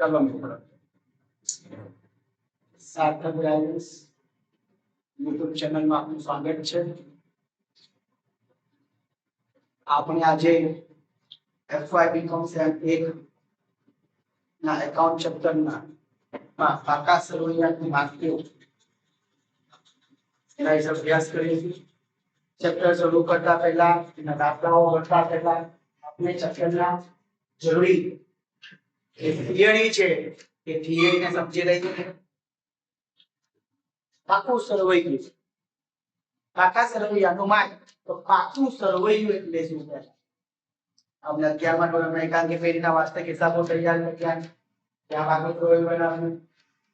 ચાલો મિત્રો, સાર્થક ગાઈડન્સ યુટ્યુબ ચેનલમાં આપનું સ્વાગત છે. આપણે આજે FY BCom સેમ 1 ના એકાઉન્ટ ચેપ્ટરના પાકા સરવૈયાની માહિતીઓ એના વિશે અભ્યાસ કરીશું. ચેપ્ટર શરૂ કરતા પહેલા એના દાખલાઓ ગણતા પહેલા આપણે ચેપ્ટરના જરૂરી થિયરી છે એ થિયરીને સમજી લઈએ. પાકું સરવૈયું, પાકા સરવૈયાનું માપ. તો પાકું સરવૈયું એટલે શું છે? આપણે 11મા ધોરણમાં એકાંકી પેઢીના વાસ્તવિક હિસાબો તૈયાર કર્યા, ત્યાં પાકું સરવૈયું બનાવ્યું.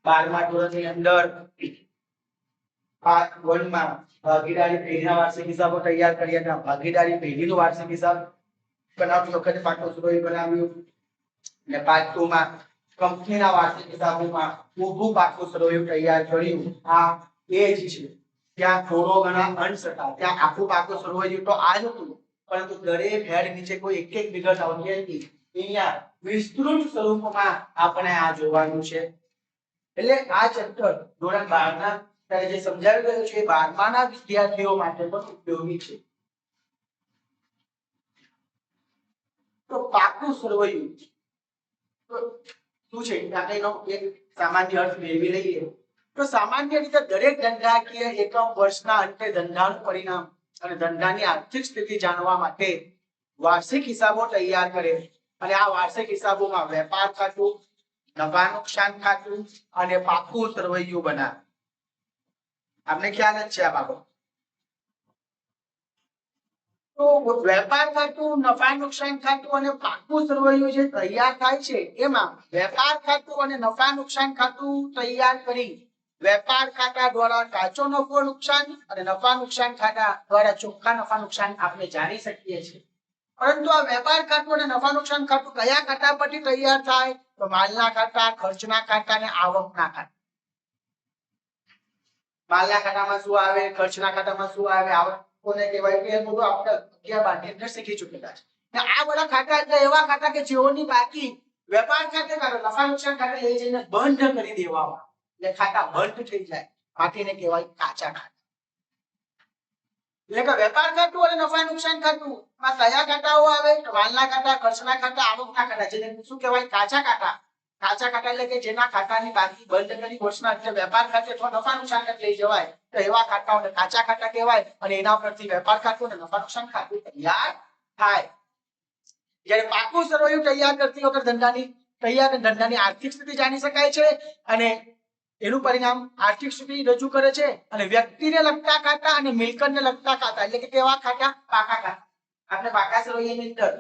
12મા ધોરણની અંદર પાર્ટ 1 માં ભાગીદારી પેઢીના વાર્ષિક હિસાબો તૈયાર કર્યા, ત્યાં ભાગીદારી પેઢીનો વાર્ષિક હિસાબ બનાવતી વખતે પાકું સરવૈયું બનાવ્યું. અને પાર્ટ 2 માં કંપનીના વાર્ષિક હિસાબોમાં ઊભું પાકું સરવૈયું તૈયાર કર્યું. આ એ જ છે, ત્યાં થોડો ઘણા અંશ હતા, ત્યાં આખું પાકું સરવૈયું તો આ જ હતું, પરંતુ દરેક હેડ નીચે કોઈ એક એક વિગત આવતી હતી. અહીંયા વિસ્તૃત સ્વરૂપમાં આપણે આ જોવાનું છે. એટલે આ ચેપ્ટર ધોરણ 12 ના ત્યારે જે સમજાવી ગયું છે 12મા ના વિદ્યાર્થીઓ માટે પણ ઉપયોગી છે. તો પાકું સરવૈયું શું છે આપણે એનો એક સામાન્ય અર્થ મેળવી લઈએ. તો સામાન્ય રીતે દરેક ધંધાકીય એકમ વર્ષના અંતે ધંધાનું પરિણામ અને ધંધાની આર્થિક સ્થિતિ જાણવા માટે વાર્ષિક હિસાબો તૈયાર કરે, અને આ વાર્ષિક હિસાબોમાં વેપાર ખાતું, નફા નુકસાન ખાતું અને પાકું સરવૈયું બનાવે. આપણે ખ્યાલ જ છે આ બાબત. તો વેપાર ખાતું, નફા નુકસાન ખાતું અને પાકું સરવૈયું જે તૈયાર થાય છે, એમાં વેપાર ખાતું અને નફા નુકસાન ખાતું તૈયાર કરી વેપાર ખાતા દ્વારા કાચો નફો નુકસાન અને નફા નુકસાન ખાતા દ્વારા ચોખ્ખા નફા નુકસાન આપણે જાણી શકીએ છીએ. પરંતુ આ વેપાર ખાતું અને નફા નુકસાન ખાતું કયા ખાતા પરથી તૈયાર થાય? તો માલના ખાતા, ખર્ચના ખાતા અને આવકના ખાતા. માલના ખાતામાં શું આવે, ખર્ચના ખાતામાં શું આવે, આવક કોને કહેવાય, કે બધું આપણે 11-12 અંદર શીખી ચૂકેલા છે. ને આ બધા ખાતા એટલે એવા ખાતા કે જેઓની બાકી વેપાર ખાતે નફા નુકસાન ખાતે લઈ જઈને બંધ કરી દેવામાં, એટલે ખાતા બંધ થઈ જાય, બાકીને કહેવાય કાચા ખાતા. એટલે કે વેપાર ખાતું અને નફા નુકસાન ખાતું માં કયા ખાતાઓ આવે? તો માલના ખાતા, ખર્ચના ખાતા, આવકના ખાતા, જેને શું કહેવાય? કાચા ખાતા. કાચા ખાતા એટલે કે જેના ખાતાની બાકી બંધ કરી વર્ષના અંતે વેપાર ખાતે અથવા નફા નુકસાન ખાતે લઈ જવાય, તો એવા ખાતાઓને કાચા ખાતા કહેવાય. અને એના પરથી વેપાર ખાતું અને નફા નુકસાન ખાતું તૈયાર થાય. જ્યારે પાકું સરવૈયું તૈયાર કરતી વખતે ધંધાની આર્થિક સ્થિતિ જાણી શકાય છે, અને એનું પરિણામ આર્થિક સ્થિતિ રજૂ કરે છે. અને વ્યક્તિને લગતા ખાતા અને મિલકતને લગતા ખાતા એટલે કે કેવા ખાતા? પાકા ખાતા. આપણે પાકા સરવૈયાની અંદર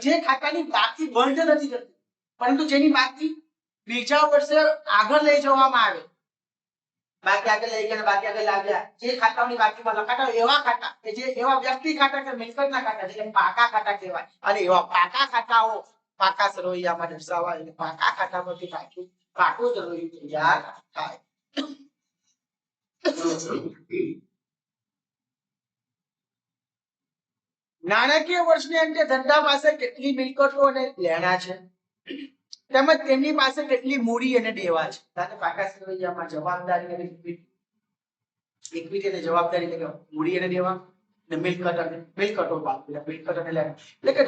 જે ખાતાની બાકી બંધ નથી કરતી, પરંતુ જેની બાકી બીજા વર્ષે આગળ લઈ જવામાં આવે, બાકી આગળ લઈ ગયા, બાકી આગળ લાવ્યા, જે ખાતાઓની બાકીમાં લખાતા હોય એવા ખાતા, કે જે એવા વ્યક્તિ ખાતા કે મિલકતના ખાતા, જેને પાકા ખાતા કહેવાય. અને એવા પાકા ખાતાઓ પાકા સરવૈયામાં દર્શાવાય, એટલે પાકા ખાતામાંથી પાકું સરવૈયું તૈયાર થાય. નાણાકીય વર્ષની અંતે ધંધા પાસે કેટલી મિલકતો અને લેણા છે, તેમજ તેમની પાસે કેટલી મૂડી અને દેવા છે. પાકા સરવૈયામાં જવાબદારી અને ઇક્વિટી અને જવાબદારી એટલે કે મૂડી અને દેવા, અને મિલકતો અને લેણા. એટલે કે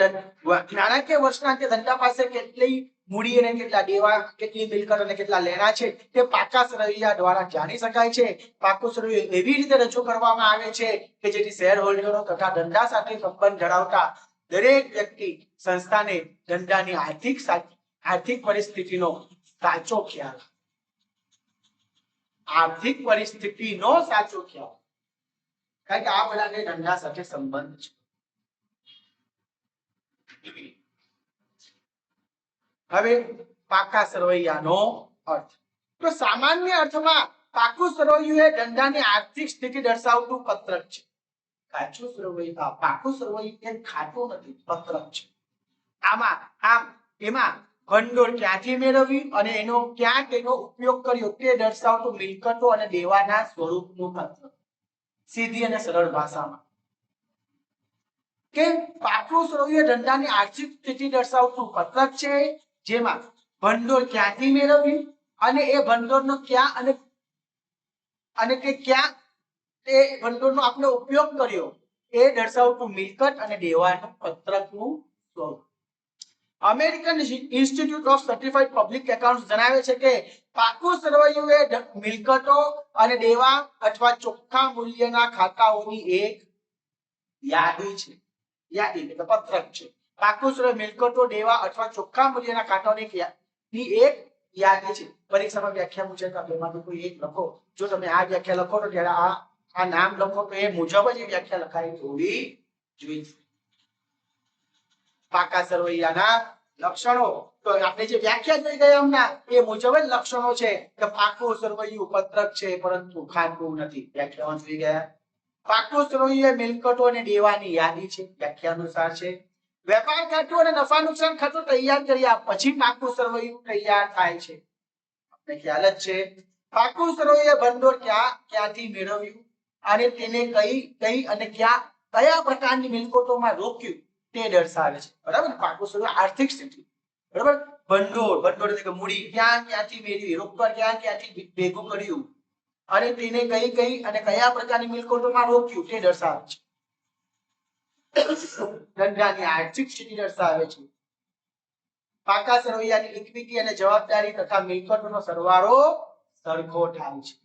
નાણાકીય વર્ષના અંતે ધંધા પાસે કેટલી મૂડી અને કેટલા દેવા, કેટલી મિલકત અને કેટલા લેણા છે, તે પાકા સરવૈયા દ્વારા જાણી શકાય છે. પાકું સરવૈયું એવી રીતે રજૂ કરવામાં આવે છે કે જેથી શેર હોલ્ડરો તથા ધંધા સાથે સંબંધ ધરાવતા દરેક વ્યક્તિ, સંસ્થાને ધંધાની આર્થિક પરિસ્થિતિનો સાચો ખ્યાલ, આર્થિક પરિસ્થિતિનો સાચો ખ્યાલ, કારણ કે આ બધાને ધંધા સાથે સંબંધ છે. હવે પાકા સરવૈયાનો અર્થ. તો સામાન્ય અર્થમાં પાકું સરવૈયું એ ધંધાની આર્થિક સ્થિતિ દર્શાવતું પત્રક છે. કાચું સરવૈયું, પાકું સરવૈયું એ ખાતું નથી, પત્રક છે. એમાં ભંડોળ ક્યાંથી મેળવ્યું અને ક્યાં તેનો ઉપયોગ કર્યો તે દર્શાવતું મિલકતો અને દેવાના સ્વરૂપનું પત્રક. સીધી અને સરળ ભાષામાં કે પાકું સરવૈયું ધંધાની આર્થિક સ્થિતિ દર્શાવતું પત્રક છે, જેમાં ભંડોળ ક્યાંથી મેળવ્યું અને એ ભંડોળનો ક્યાં અને તે ક્યાં તે ભંડોળનો આપણે ઉપયોગ કર્યો એ દર્શાવતું મિલકત અને દેવાનું પત્રકનું સ્વરૂપ. American institute of certified public accounts જણાવે છે કે પાકું સરવૈયું એ મિલકતો અને દેવા અથવા ચોખ્ખા મૂલ્યના ખાતાઓની એક યાદી છે. યાદી એટલે પત્રક છે. પાકું સરવૈયું મિલકતો, દેવા અથવા ચોખ્ખા મૂલ્યના ખાતાઓની એક યાદી છે. પરીક્ષામાં વ્યાખ્યા પૂછે તો બેમાંથી કોઈ એક લખો. જો તમે આ વ્યાખ્યા લખો તો ત્યારે આ નામ લખો તો એ મુજબ જ એ વ્યાખ્યા લખાઈ હોવી જોઈએ. પાકા સરવૈયાના લક્ષણો તો આપણે જે વ્યાખ્યા જોઈ ગયા હમણાં એ મુજબ જ લક્ષણો છે કે પાકું સરવૈયું પત્રક છે પરંતુ ખાતું નથી. વ્યાખ્યામાં જોઈ ગયા. પાકું સરવૈયું એ મિલકતો અને દેવાની યાદી છે. વ્યાખ્યા અનુસાર છે. વેપાર ખાતું અને નફા નુકસાન ખાતું તૈયાર કર્યા પછી પાકું સરવૈયું તૈયાર થાય છે. આપણે ખ્યાલ જ છે. પાકું સરવૈયું ભંડોળ ક્યાંથી મેળવ્યું અને તેને કઈ અને કયા પ્રકારની મિલકતોમાં રોક્યું તે દર્શાવે છે. બરાબર. પાકું સરવૈયું આર્થિક સ્થિતિ. બરાબર. ભંડોળ એટલે કે મૂડી ક્યાંથી મેળવી, રોકડ ક્યાંથી ભેગું કર્યું અને તેને કઈ અને કયા પ્રકારની મિલકતોમાં રોક્યું તે દર્શાવે છે. ધંધાની આર્થિક સ્થિતિ દર્શાવે છે. પાકા સરવૈયાની ઇક્વિટી અને જવાબદારી તથા મિલકતોનો સરવાળો સરખો થાય છે.